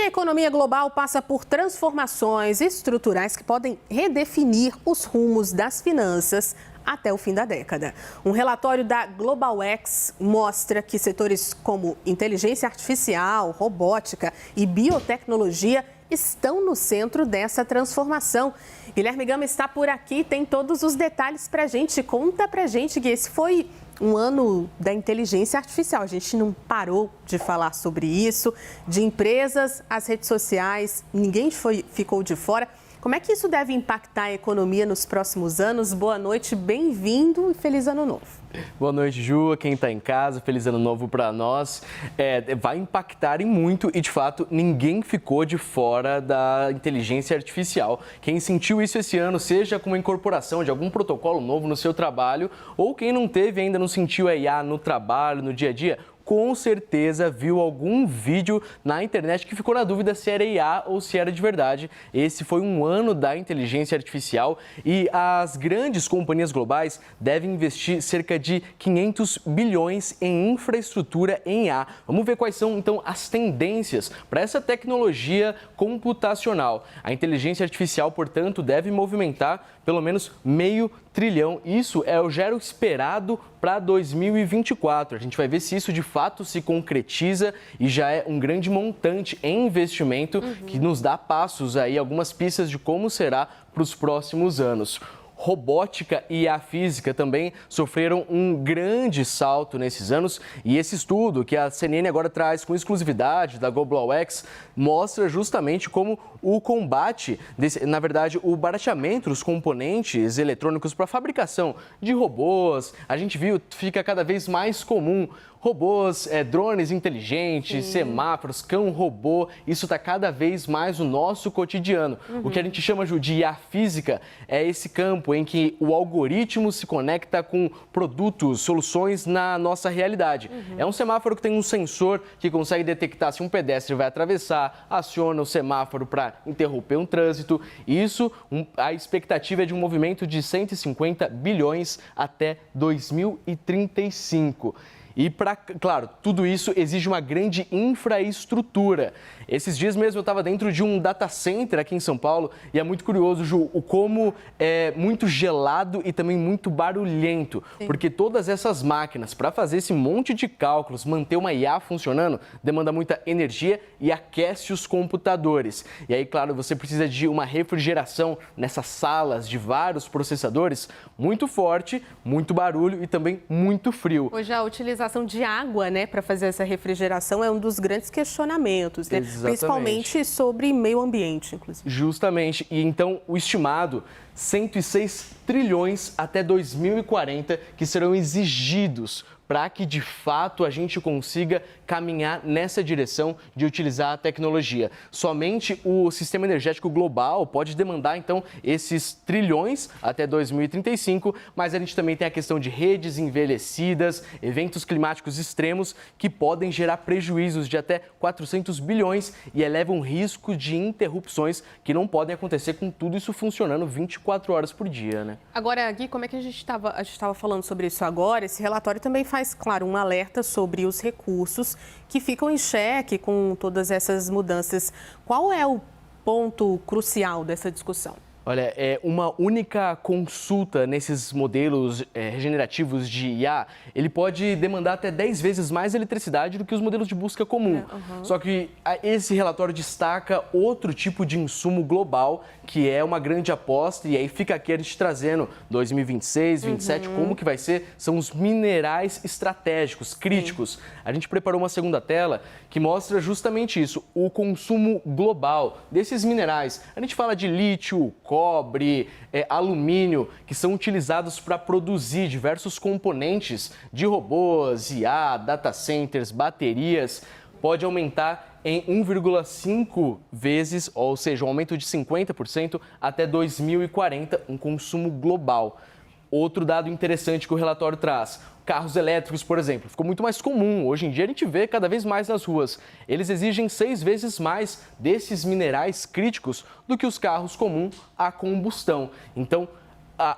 E a economia global passa por transformações estruturais que podem redefinir os rumos das finanças até o fim da década. Um relatório da GlobalX mostra que setores como inteligência artificial, robótica e biotecnologia estão no centro dessa transformação. Guilherme Gama está por aqui, tem todos os detalhes para a gente. Conta para a gente que esse foi um ano da inteligência artificial. A gente não parou de falar sobre isso, de empresas às redes sociais, ninguém ficou de fora. Como é que isso deve impactar a economia nos próximos anos? Boa noite, bem-vindo e feliz ano novo. Boa noite, Ju, quem está em casa, feliz ano novo para nós. Vai impactar em muito e, de fato, ninguém ficou de fora da inteligência artificial. Quem sentiu isso esse ano, seja com a incorporação de algum protocolo novo no seu trabalho, ou quem não teve ainda, não sentiu a IA no trabalho, no dia a dia, com certeza viu algum vídeo na internet que ficou na dúvida se era IA ou se era de verdade. Esse foi um ano da inteligência artificial e as grandes companhias globais devem investir cerca de 500 bilhões em infraestrutura em IA. Vamos ver quais são, então, as tendências para essa tecnologia computacional. A inteligência artificial, portanto, deve movimentar pelo menos meio trilhão. Isso é o gero esperado para 2024. A gente vai ver se isso de fato se concretiza e já é um grande montante em investimento que nos dá passos aí, algumas pistas de como será para os próximos anos. Robótica e a física também sofreram um grande salto nesses anos e esse estudo que a CNN agora traz com exclusividade da GlobalX mostra justamente como o combate, na verdade, o barateamento dos componentes eletrônicos para a fabricação de robôs, a gente viu, fica cada vez mais comum. Robôs, drones inteligentes, semáforos, cão-robô, isso está cada vez mais no nosso cotidiano. O que a gente chama de IA física é esse campo em que o algoritmo se conecta com produtos, soluções na nossa realidade. É um semáforo que tem um sensor que consegue detectar se um pedestre vai atravessar, aciona o semáforo para interromper um trânsito. Isso, a expectativa é de um movimento de 150 bilhões até 2035. E, claro, tudo isso exige uma grande infraestrutura. Esses dias mesmo eu estava dentro de um data center aqui em São Paulo e é muito curioso, Ju, como é muito gelado e também muito barulhento. Sim. Porque todas essas máquinas, para fazer esse monte de cálculos, manter uma IA funcionando, demanda muita energia e aquece os computadores. E aí, claro, você precisa de uma refrigeração nessas salas de vários processadores muito forte, muito barulho e também muito frio. Hoje a utilização de água, né, para fazer essa refrigeração é um dos grandes questionamentos, né? Principalmente sobre meio ambiente, inclusive. Justamente. E então o estimado 106 trilhões até 2040 que serão exigidos para que, de fato, a gente consiga caminhar nessa direção de utilizar a tecnologia. Somente o sistema energético global pode demandar, então, esses trilhões até 2035, mas a gente também tem a questão de redes envelhecidas, eventos climáticos extremos que podem gerar prejuízos de até 400 bilhões e elevam o risco de interrupções que não podem acontecer com tudo isso funcionando 24 horas por dia, né? Agora, Gui, como é que a gente estava falando sobre isso agora? Esse relatório também faz, claro, um alerta sobre os recursos que ficam em xeque com todas essas mudanças. Qual é o ponto crucial dessa discussão? Olha, uma única consulta nesses modelos regenerativos de IA, ele pode demandar até 10 vezes mais eletricidade do que os modelos de busca comum. Só que esse relatório destaca outro tipo de insumo global, que é uma grande aposta, e aí fica aqui a gente trazendo 2026, 2027, como que vai ser, são os minerais estratégicos, críticos. A gente preparou uma segunda tela que mostra justamente isso, o consumo global desses minerais. A gente fala de lítio, cobre, alumínio, que são utilizados para produzir diversos componentes de robôs, IA, data centers, baterias, pode aumentar em 1,5 vezes, ou seja, um aumento de 50% até 2040, um consumo global. Outro dado interessante que o relatório traz, carros elétricos, por exemplo, ficou muito mais comum. Hoje em dia a gente vê cada vez mais nas ruas. Eles exigem 6 vezes mais desses minerais críticos do que os carros comuns a combustão. Então,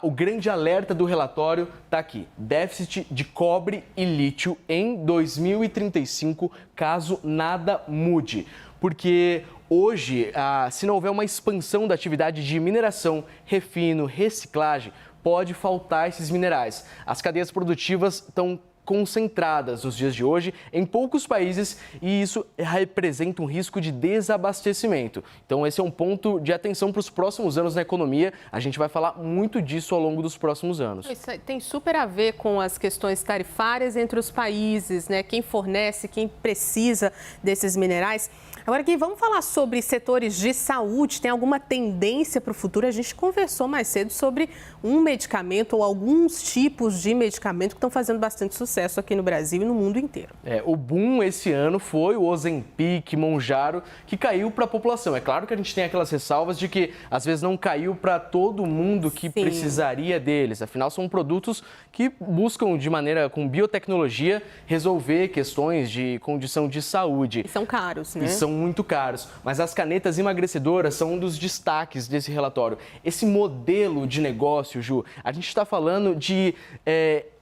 o grande alerta do relatório está aqui. Déficit de cobre e lítio em 2035, caso nada mude. porque hoje, se não houver uma expansão da atividade de mineração, refino, reciclagem, pode faltar esses minerais. As cadeias produtivas estão concentradas nos dias de hoje em poucos países e isso representa um risco de desabastecimento. Então esse é um ponto de atenção para os próximos anos na economia. A gente vai falar muito disso ao longo dos próximos anos. Isso tem super a ver com as questões tarifárias entre os países, né? Quem fornece, quem precisa desses minerais. Agora aqui vamos falar sobre setores de saúde. Tem alguma tendência para o futuro? A gente conversou mais cedo sobre um medicamento ou alguns tipos de medicamento que estão fazendo bastante sucesso aqui no Brasil e no mundo inteiro. O boom esse ano foi o Ozempic, Mounjaro, que caiu para a população. É claro que a gente tem aquelas ressalvas de que às vezes não caiu para todo mundo que precisaria deles. Afinal, são produtos que buscam de maneira com biotecnologia resolver questões de condição de saúde. E são caros, né? E são muito caros, mas as canetas emagrecedoras são um dos destaques desse relatório. Esse modelo de negócio, Ju, a gente está falando de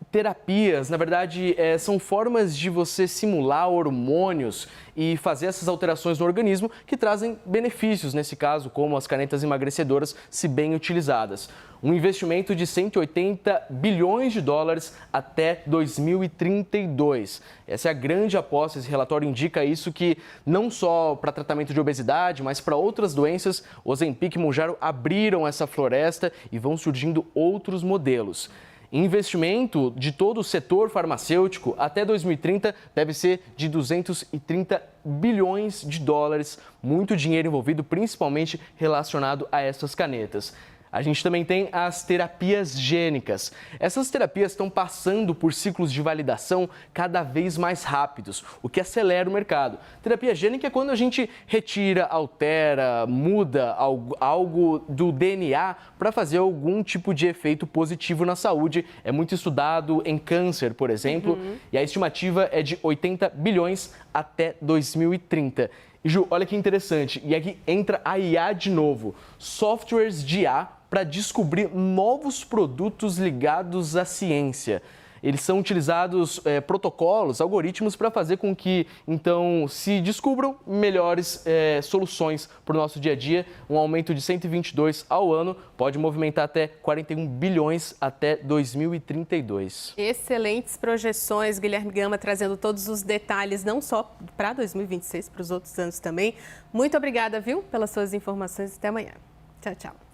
terapias, na verdade, são formas de você simular hormônios e fazer essas alterações no organismo que trazem benefícios, nesse caso, como as canetas emagrecedoras, se bem utilizadas. Um investimento de 180 bilhões de dólares até 2032. Essa é a grande aposta, esse relatório indica isso, que não só para tratamento de obesidade, mas para outras doenças, Ozempic e Mounjaro abriram essa floresta e vão surgindo outros modelos. Investimento de todo o setor farmacêutico até 2030 deve ser de 230 bilhões de dólares, muito dinheiro envolvido, principalmente relacionado a essas canetas. A gente também tem as terapias gênicas. Essas terapias estão passando por ciclos de validação cada vez mais rápidos, o que acelera o mercado. Terapia gênica é quando a gente retira, altera, muda algo do DNA para fazer algum tipo de efeito positivo na saúde. É muito estudado em câncer, por exemplo, e a estimativa é de 80 bilhões até 2030. E Ju, olha que interessante, e aqui entra a IA de novo, softwares de IA para descobrir novos produtos ligados à ciência. Eles são utilizados protocolos, algoritmos para fazer com que, então, se descubram melhores soluções para o nosso dia a dia. Um aumento de 122 ao ano pode movimentar até 41 bilhões até 2032. Excelentes projeções, Guilherme Gama, trazendo todos os detalhes, não só para 2026, para os outros anos também. Muito obrigada, viu, pelas suas informações. Até amanhã. Tchau, tchau.